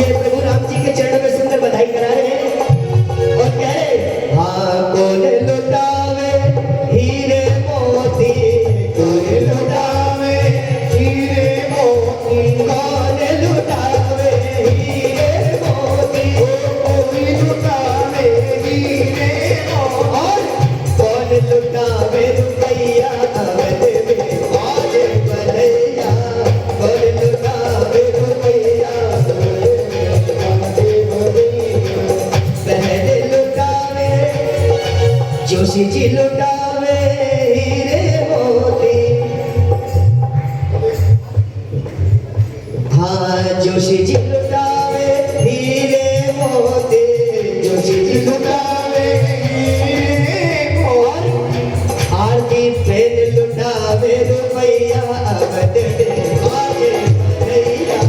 ये प्रभु राम जी के चरणों में सुंदर बधाई करा रहे हैं और कह रहे हाँ कौन लुटावे हीरे मोती, कौन लुटावे हीरे मोती, कौन लुटावे हीरे मोती, कोई लुटावे हीरे मोती, और कौन लुटावे रुपैया अवध में आज बलैया, कौन लुटावे रुपैया पहले लुटावे जोशी जी लुटावे हीरे मोती, हाँ जोशी जी लुटावे हीरे मोती, जोशी जी लुटावे हीरे मोती, आरती फेर लुटावे रुपैया अवध में आगे भैया,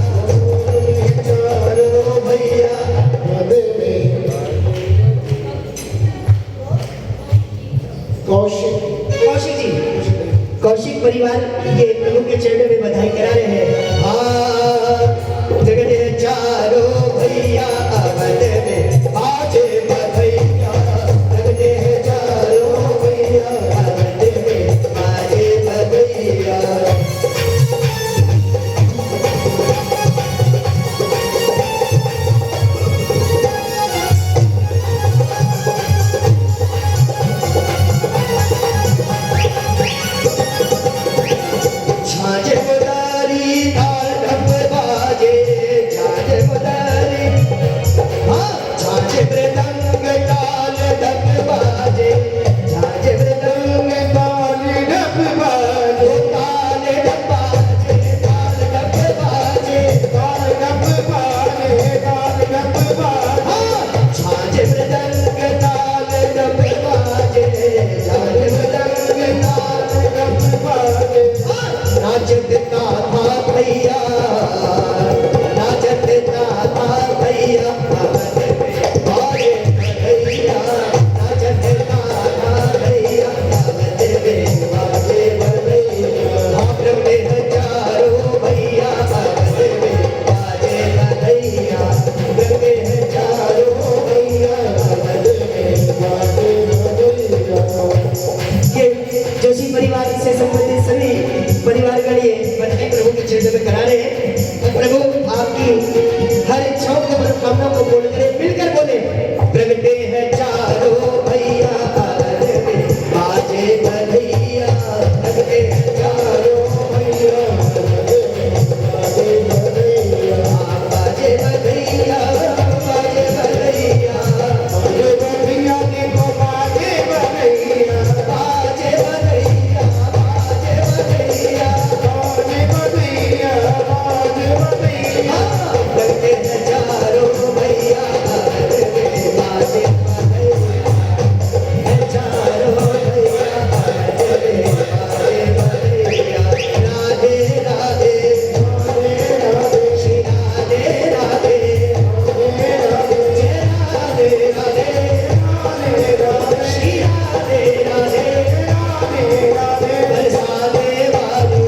चारो भैया कौशिक जी, कौशिक परिवार के प्रभु के चरणों में बधाई करा रहे हैं। हाँ जगत है चारों भैया अवध में आज बधैया, जगत है चारों भैया अवध में आज बधैया। झांझ बुदारी ताल ढप बाजे, झांझ बुदारी, हाँ झांझ मृदंग ताल ढप बाजे, झांझ मृदंग ताल ढप बाजे, ताल ढप बाजे, ताल ढप बाजे, ताल ढप बाजे, ताल ढप बाजे, हाँ झांझ मृदंग ताल ढप बाजे, झांझ मृदंग ताल ढप बाजे, नाचता था भैया, नाचता था भैया अवध में आगे भैया, नाचता था भैया अवध में आगे भैया, हम में हजारों भैया अवध में आगे भैया, में हजारों भैया अवध में आगे भैया। ये जोशी परिवार से संबंधित सभी परिवारगण ये बधाई प्रभु के चरणों में करा रहे हैं। प्रभु आपकी हर इच्छाओं को मनोकामनाओं को पूर्ण करे, मिलकर बोले प्रगटे हैं चारों भैया अवध में बाजे बधैया, प्रगटे हैं चारों भैया बाजे बधैया, बाजे बधैया, बाजे बधैया, बाजे बधैया देखो बाजे बधैया, बाजे बधैया, बाजे बधैया, बाजे बधैया, बाजे बधैया, लगते हैं चारों भैया अवध में बाजे बधैया, चारों भैया अवध में बाजे बधैया। राधे राधे श्री राधे राधे, जय राधे राधे श्री राधे राधे, बरसाने वाले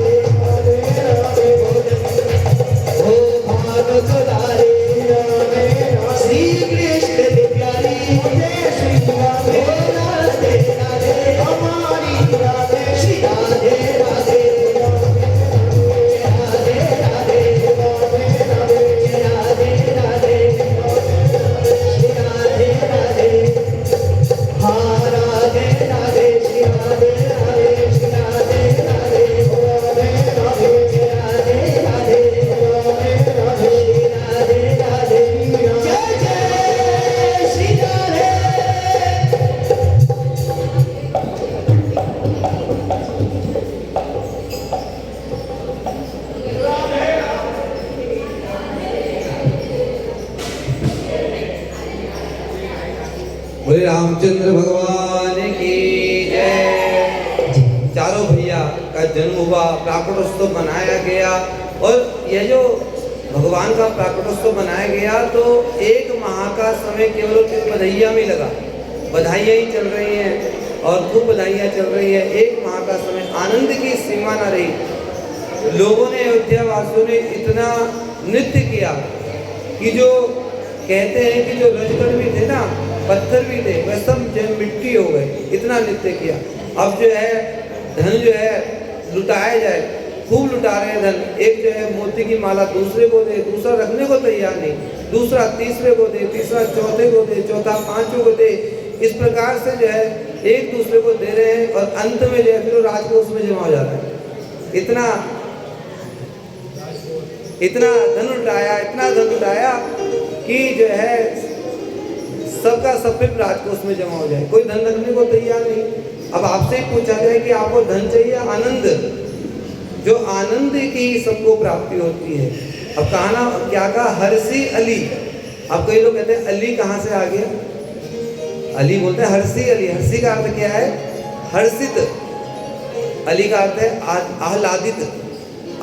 ओ भाग दुलारे श्री कृष्ण के प्यारी, ओ राधे राधे हमारी राधे, श्री राधे राधे, जय राधे राधे, जय राधे राधे, श्री राधे राधे, हाँ राधे राधे, श्री राधे राधे, श्री राधे राधे, राधे राधे, जय राधे राधे, श्री राधे राधे, जय जय श्री राधे। बोले रामचंद्र भगवान की जय। चारों भैया का जन्म हुआ, प्राकटोत्सव मनाया गया, और यह जो भगवान का प्राकटोत्सव मनाया गया तो एक माह का समय केवल बधाइयाँ में लगा, बधाइयाँ ही चल रही हैं और खूब बधाइयाँ चल रही है। एक माह का समय आनंद की सीमा न रही। लोगों ने, अयोध्या वासियों ने इतना नृत्य किया, कि जो कहते हैं कि जो रजगढ़ भी थे ना, पत्थर भी थे, वह सब जो है मिट्टी हो गए, इतना नृत्य किया। अब जो है धन जो है लुटाया जाए, खूब लुटा रहे हैं धन। एक जो है मोती की माला दूसरे को दे, दूसरा रखने को तैयार नहीं, दूसरा तीसरे को दे, तीसरा चौथे को दे, चौथा पांचों को दे। इस प्रकार से जो है एक दूसरे को दे रहे हैं और अंत में जो है फिर राजकोष में जमा हो जाता है। इतना धन लुटाया, इतना धन लुटाया कि जो है सबका सब फिर राजकोष में जमा हो जाए, कोई धन रखने को तैयार नहीं। अब आपसे ही पूछा जाए कि आपको धन चाहिए आनंद, जो आनंद की सबको प्राप्ति होती है। अब कहा ना, क्या कहा, हर्षी अली। अब कई लोग कहते हैं अली कहाँ से आ गया, अली बोलते हैं हर्षी अली। हर्षी का अर्थ क्या है, हर्षित। अली का अर्थ है आह्लादित।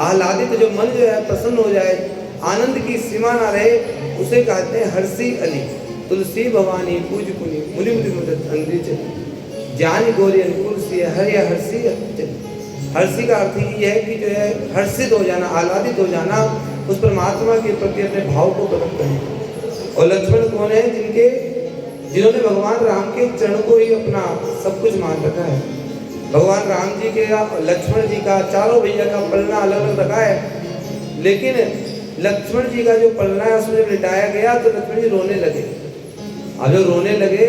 आह्लादित जो मन जो है प्रसन्न हो जाए, आनंद की सीमा ना रहे, उसे कहते हैं हर्षी अली। तुलसी भवानी पूज पुनि मुनि मुनि मुदत अंग्रेज जान गोरी अनुकूल सी हरि हर्षी। हर्षी का अर्थ ये है कि जो है हर्षित हो जाना, आह्लादित हो जाना, उस परमात्मा के प्रति अपने भाव को प्रकट करना। और लक्ष्मण कौन है, जिन्होंने भगवान राम के चरण को ही अपना सब कुछ मान रखा है। भगवान राम जी के लक्ष्मण जी का, चारों भैया का पलना अलग अलग रखा है, लेकिन लक्ष्मण जी का जो पलना है उसमें जब लिटाया गया तो लक्ष्मण जी रोने लगे। अब जब रोने लगे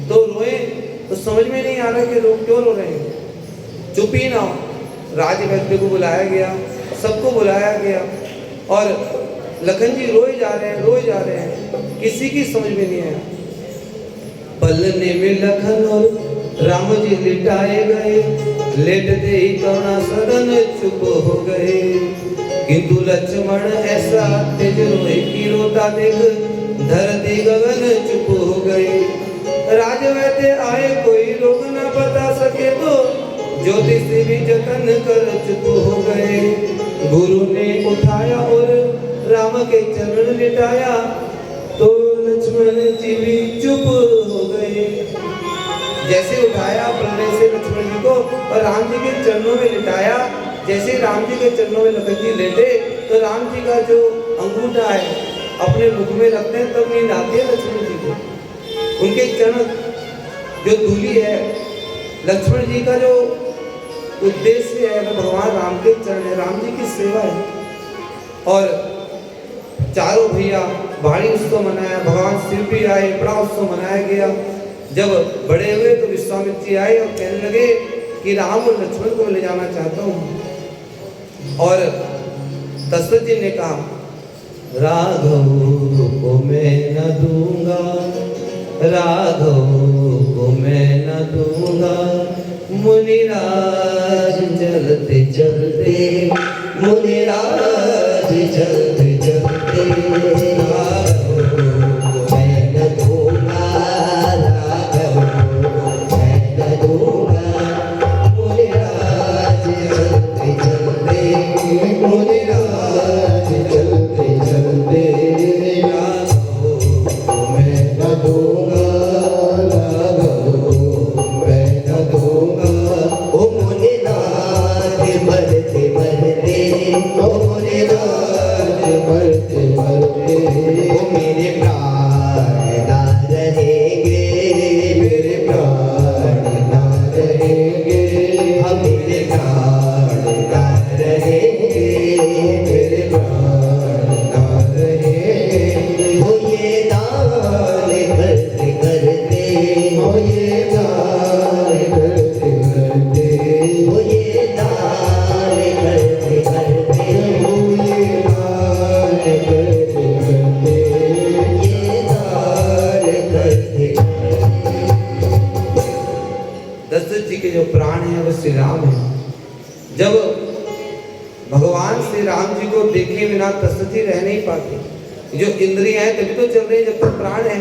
तो रोए तो समझ में नहीं आ रहा कि लोग क्यों रो रहे हैं। चुप ही ना हो, राजवैद्य को बुलाया गया, सबको बुलाया गया और लखन जी रोए जा रहे हैं, किसी की समझ में नहीं आया। पलने में लखन और राम जी लिटाए गए, लेटते ही करुणा सदन चुप हो गए। किंतु लक्ष्मण ऐसा तेज रोए कि रोता देख धरती गगन चुप हो गए। राजवैद्य आए कोई रोग न बता सके तो ज्योतिष भी जतन कर चुप हो गए। गुरु ने उठाया और राम के चरण लिटाया तो लक्ष्मण जी भी चुप हो गए। जैसे उठाया पलने से लक्ष्मण जी को और राम जी के चरणों में लिटाया, जैसे राम जी के चरणों में लखन जी लेटे तो राम जी का जो अंगूठा है अपने मुख में रखते हैं तब नींद आती है लक्ष्मण जी को। उनके चरण जो धूली है, लक्ष्मण जी का जो उद्देश्य है वो भगवान राम के चरण है, राम जी की सेवा है। और चारों भैया भारी उत्सव मनाया, भगवान शिव भी आए, बड़ा उत्सव मनाया गया। जब बड़े हुए तो विश्वामित्र जी आए और कहने लगे कि राम और लक्ष्मण को ले जाना चाहता हूँ। और दशरथ जी ने कहा राघव को मैं न दूंगा, राघव को मैं न दूंगा। मुनिराज चलते चलते, मुनिराज चलते चलते, राघव को मैं न दूंगा, राघव को मैं न दूंगा। मुनिराज चलते चलते, मुनिराज चलते चलते, राघव को मैं न दूंगा, राघव को मैं न दूंगा। ओ मुनिराज मरते मरते, ओ मुनिराज मरते मरते, ओ मेरे प्राण ना रहेंगे, मेरे प्राण ना रहेंगे, हम मेरे प्राण ना रहेंगे, मेरे प्राण ना रहेंगे। हो ये दान करते करते, हो ये दान करते करते, हो ये दान करते करते, हो ये दान करते करते, ये दान करते। दशरथ जी के जो प्राण हैं वो श्री राम है। जब भगवान श्री राम जी को देखे बिना दशरथ जी रह नहीं पाते। जो इंद्रियां हैं तभी तो चल रही है जब तक प्राण है।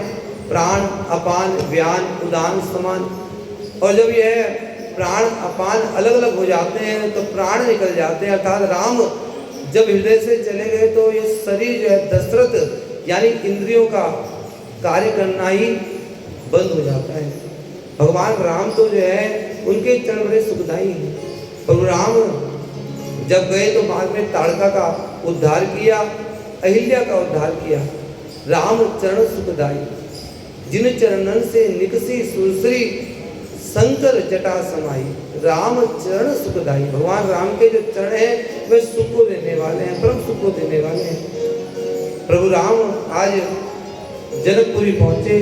प्राण अपान व्यान उदान समान। और जब यह प्राण अपान अलग अलग हो जाते हैं तो प्राण निकल जाते हैं। अर्थात राम जब हृदय से चले गए तो ये शरीर जो है दशरथ यानी इंद्रियों का कार्य करना ही बंद हो जाता है। भगवान राम तो जो है उनके चरण बड़े सुखदायी हैं। प्रभु राम जब गए तो बाद में ताड़का का उद्धार किया, अहिल्या का उद्धार किया। राम चरण सुखदाई, जिन चरणन से निकसी सुरसरी शंकर जटा समाई। राम चरण सुखदाई, भगवान राम के जो चरण हैं वे सुख को देने वाले हैं, परम सुख को देने वाले हैं। प्रभु राम आज जनकपुरी पहुंचे,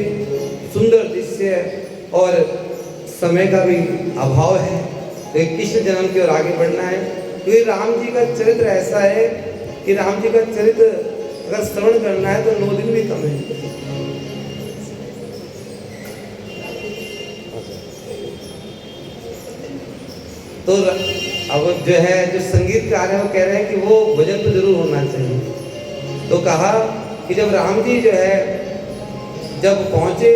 सुंदर दृश्य और समय का भी अभाव है, लेकिन कृष्ण जन्म की ओर आगे बढ़ना है। क्योंकि राम जी का चरित्र ऐसा है कि राम जी का चरित्र अगर श्रवण करना है तो 9 दिन भी कम है। तो अब जो है, जो संगीतकार है वो कह रहे हैं कि वो भजन तो जरूर होना चाहिए। तो कहा कि जब राम जी जो है जब पहुंचे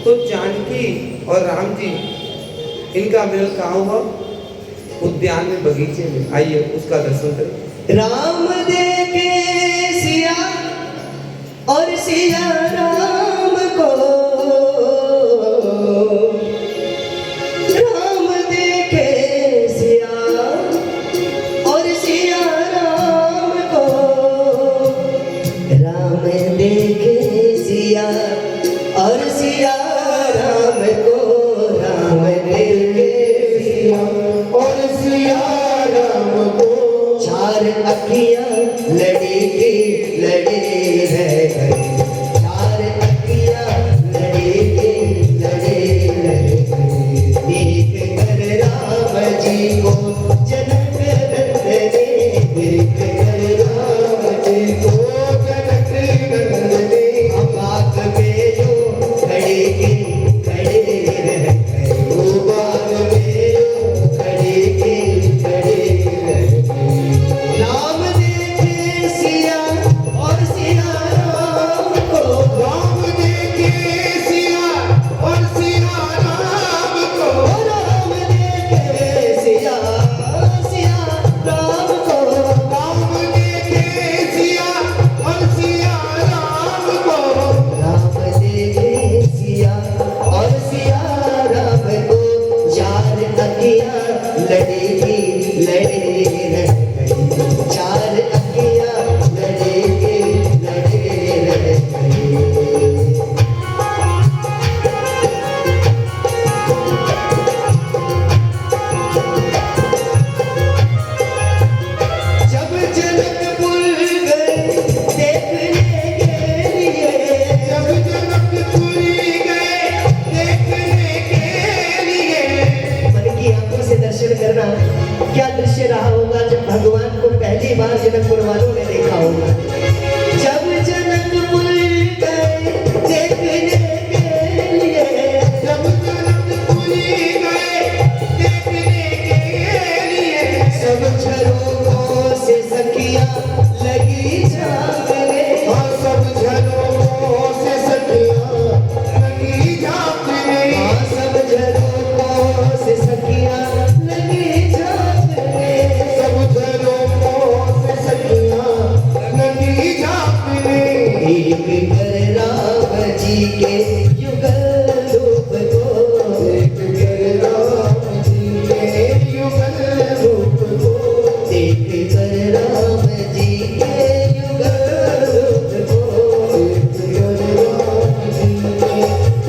तो जानकी और राम जी इनका मिलन कहाँ हुआ? उद्यान में, बगीचे में। आइए उसका दर्शन करें। राम देखे सिया और सिया राम को, राम देखे सिया और सिया राम को, राम देखे सिया और सिया राम को, राम देखे सिया और सिया राम को। चार अखियां लड़ी की लड़ी रह गई, चार अखियां लड़ी की लड़ी रह गई। देख कर राम जी को जनक नंदने, देख कर राम जी को जनक नंदने। बाग में जो खड़े की खड़े रह गए, वो बाग में जो खड़े की खड़े रह गए। राम देखे सिया और सिया राम को, राम देखे सिया और सिया राम को, राम देखे सिया सिया राम को, राम देखे सिया और सिया राम को, राम देखे सिया और सिया राम को। चार अखियां लड़ेगी लड़े रह गई, चार अखियां लड़ेगी लड़े रह गई। जब जनकपुर गए देखने के लिए, जब जनकपुर गए देखने के लिए। मन की आंखों से दर्शन करना क्या दृश्य रहा होगा जब भगवान को पहली बार जनकपुर वालों ने देखा होगा। जब जनकपुर गए देखने के लिए, जब जनकपुर गए देखने के लिए। सब झरोखों से सखियां लगी झांकने, और सब झरोखों से सखियां लगी झांकने, सब झरोखों से सखियां लगी झांकने, सब झरोखों से सखियां लगी झांकने। एक कर राम जी के युगल रूप को, एक कर राम जी के युगल रूप को, एक कर राम जी के युगल रूप को, एक कर राम जी के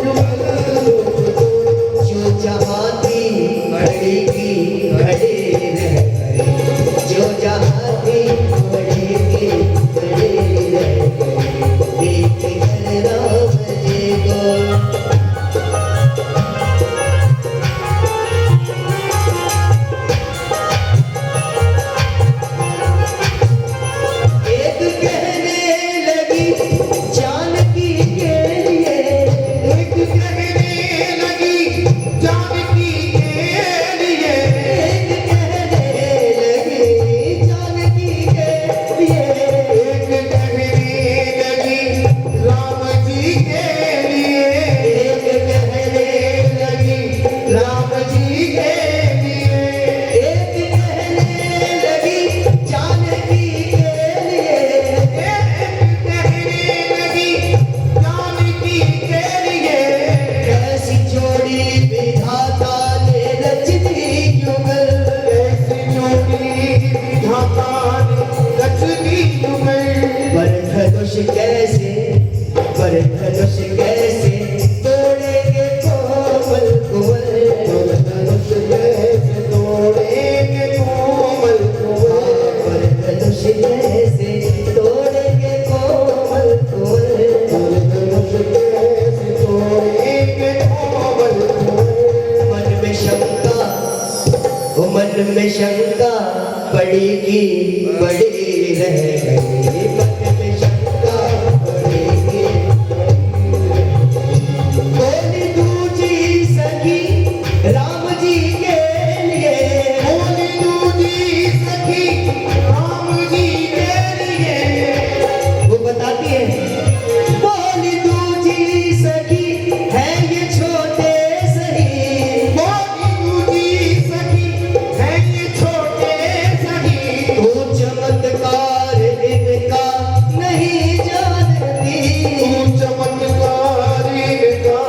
युगल रूप को। जो जहाँ थी खड़े की खड़े रह गए, जो जहाँ थी खड़े की खड़े रह गए। देख कर राम जी को में शंका पड़ी की पड़ी रह गई, मन में शंका पड़ी की बोली दूजी सखी राम जी के लिए, बोली दूजी सखी राम जी के लिए। वो बताती है बोली दूजी सखी है ये छोटे सही, बोली दूजी सखी है ये छोटे सही, तू चमत्कार इनका नहीं जानती, तू चमत्कार इनका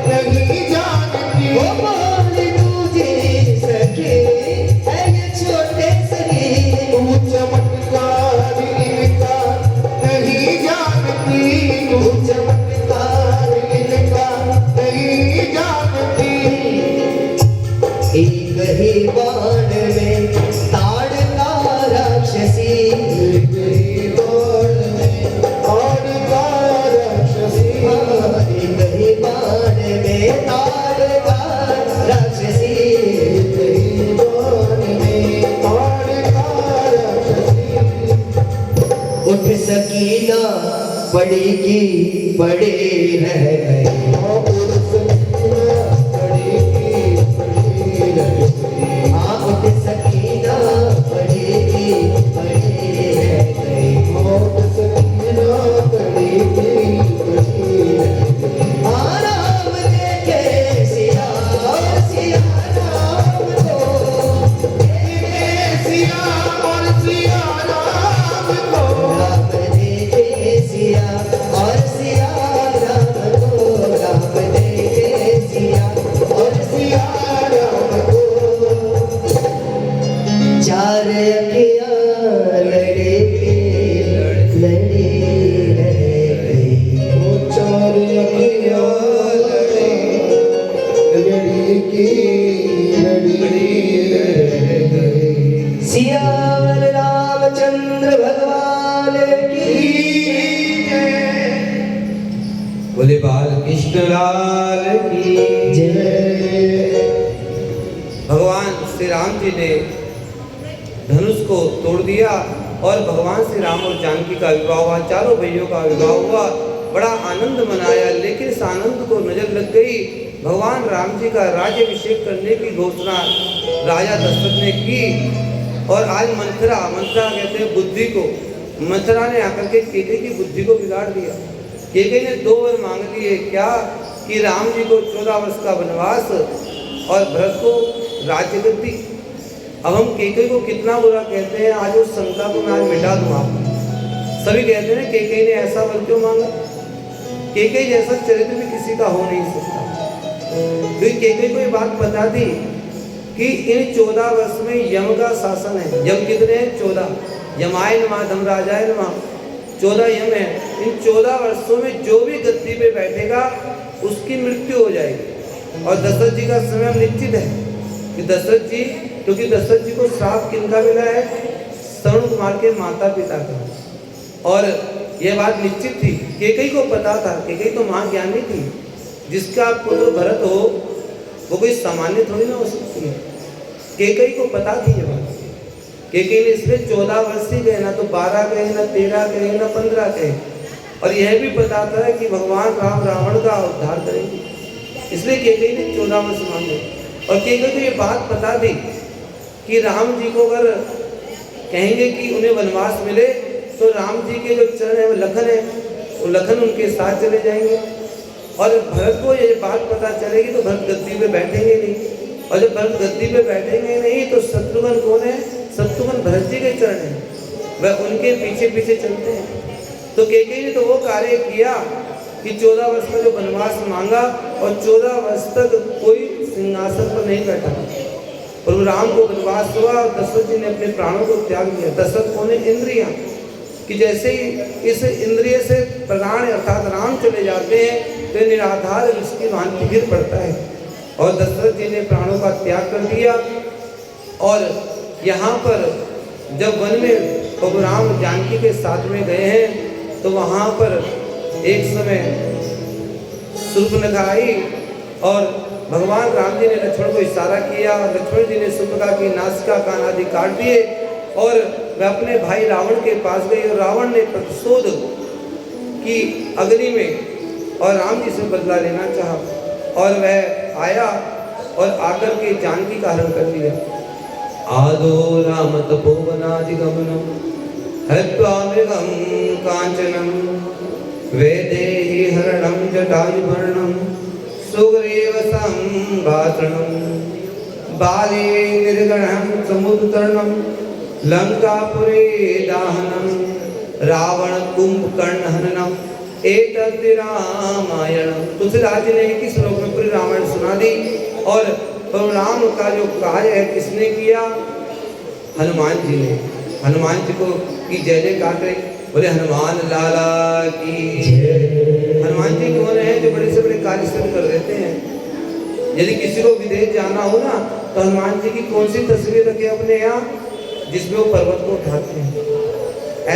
नहीं जानती। वो बोली दूजी सखी है ये छोटे सही, तू चमत्कार इनका नहीं जानती, तू चमत्कार इनका नहीं जानती। एक ही बाण में ताड़ का राक्षसी, एक ही बाण में ताड़ का राक्षसी, एक ही बाण में ताड़ का राक्षसी, एक ही बाण में ताड़ का राक्षसी। उठ सकीना पड़ी की पड़ी रह गई, उठ सकीना पड़ी की पड़ी रह गई, हाँ उठ सकीना पड़ी की पड़ी रह गई, उठ सकीना पड़ी की पड़ी रह गई। हाँ राम देखे सिया सिया राम को, देखे सिया और सिया राम को, राम देखे सिया और सिया राम को, राम देखे सिया और सिया राम को। चार अखियाँ लड़े लड़ी रह गई, वो चार अखियाँ लड़ी की लड़ी रह गई। सियावर रामचंद्र भगवान की जय, बोले बाल कृष्ण लाल की जय। भगवान श्री राम जी ने धनुष को तोड़ दिया और भगवान श्री राम और जानकी का विवाह हुआ, चारों भाइयों का विवाह हुआ, बड़ा आनंद मनाया। लेकिन इस आनंद को नजर लग गई, भगवान राम जी का राज्याभिषेक करने की घोषणा राजा दशरथ ने की। और आज मंथरा कहते हैं बुद्धि को, मंथरा ने आकर के केकई की बुद्धि को बिगाड़ दिया। केकई ने 2 वर मांग लिए, क्या कि राम जी को 14 वर्ष का वनवास और भरत को राज्य गद्दी। अब हम केकई को कितना बुरा कहते हैं, आज उस शंका को मैं आज मिटा दूँ आपको। सभी कहते हैं केकई ने ऐसा वर क्यों मांगा, केकई जैसा चरित्र भी किसी का हो नहीं सकता। क्योंकि केकई को ये बात बता दी कि इन 14 वर्ष में यम का शासन है। यम कितने हैं? 14। यमाय नमः धर्मराजाय नमः, 14 यम है। इन 14 वर्षों में जो भी गद्दी पे बैठेगा उसकी मृत्यु हो जाएगी। और दशरथ जी का समय निश्चित है कि दशरथ जी, क्योंकि दशरथ जी को श्राप किनका मिला है? श्रवण कुमार के माता पिता का। और यह बात निश्चित थी, केकई को पता था, केकई तो महाज्ञानी थी, जिसका पुत्र भरत हो वो कोई सामान्य थोड़ी ना हो सकती है। केकई को पता थी ये बात। केकई ने इसलिए 14 वर्ष ही गए, ना तो 12 गए, ना 13 गए, ना 15 गए। और यह भी पता था कि भगवान राम रावण का उद्धार करेंगे, इसलिए केकई ने 14 वर्ष मांगे। और केकई को ये बात पता थी कि राम जी को अगर कहेंगे कि उन्हें वनवास मिले तो राम जी के जो चरण है वो लखन है, वो लखन उनके साथ चले जाएंगे। और भरत को ये बात पता चलेगी तो भरत गद्दी पे बैठेंगे नहीं, और जब भरत गद्दी पे बैठेंगे नहीं तो शत्रुघ्न कौन है? शत्रुघ्न भरत जी के चरण है, वह उनके पीछे पीछे चलते हैं। तो केकई ने तो वो कार्य किया कि 14 वर्ष का जो वनवास मांगा और 14 वर्ष तक कोई सिंहासन पर नहीं बैठा। प्रभु राम को वनवास हुआ और दशरथ जी ने अपने प्राणों को त्याग दिया। दशरथ कौन है? इंद्रियां, कि जैसे ही इस इंद्रिय से प्राण अर्थात राम चले जाते हैं तो निराधार इसकी भांति गिर पड़ता है। और दशरथ जी ने प्राणों का त्याग कर दिया। और यहाँ पर जब वन में प्रभु राम जानकी के साथ में गए हैं तो वहाँ पर एक समय शूर्पणखा आई और भगवान राम जी ने लक्ष्मण को इशारा किया, लक्ष्मण जी ने सुभद्रा की नासिका कान आदि काट दिए और वह अपने भाई रावण के पास गई और रावण ने प्रतिशोध की अग्नि में और राम जी से बदला लेना चाहा और वह आया और आकर के जानकी का हरण कर लिया। आदो राम तपोवनादिगमनम हत्वा मृगम कांचनम वैदेही हरणम जटायुमर्णम सुग्रीव संभाषणम बाले निर्गणम समुद्रतरणम लंकापुरी दाहनम रावण कुंभकर्ण हननम एतद् रामायणम। तुलसीदास जी ने एक ही श्लोक में पूरी रामायण सुना दी। और राम का जो कार्य है किसने किया? हनुमान जी ने। हनुमान जी को की जय जयकार करें, बोले हनुमान लाला की जय। हनुमान जी कौन है? जो बड़े से बड़े कार्य सिद्ध कर देते हैं। यदि किसी को विदेश जाना हो ना तो हनुमान जी की कौन सी तस्वीर रखे अपने यहाँ जिसमें वो पर्वत को उठाते हैं।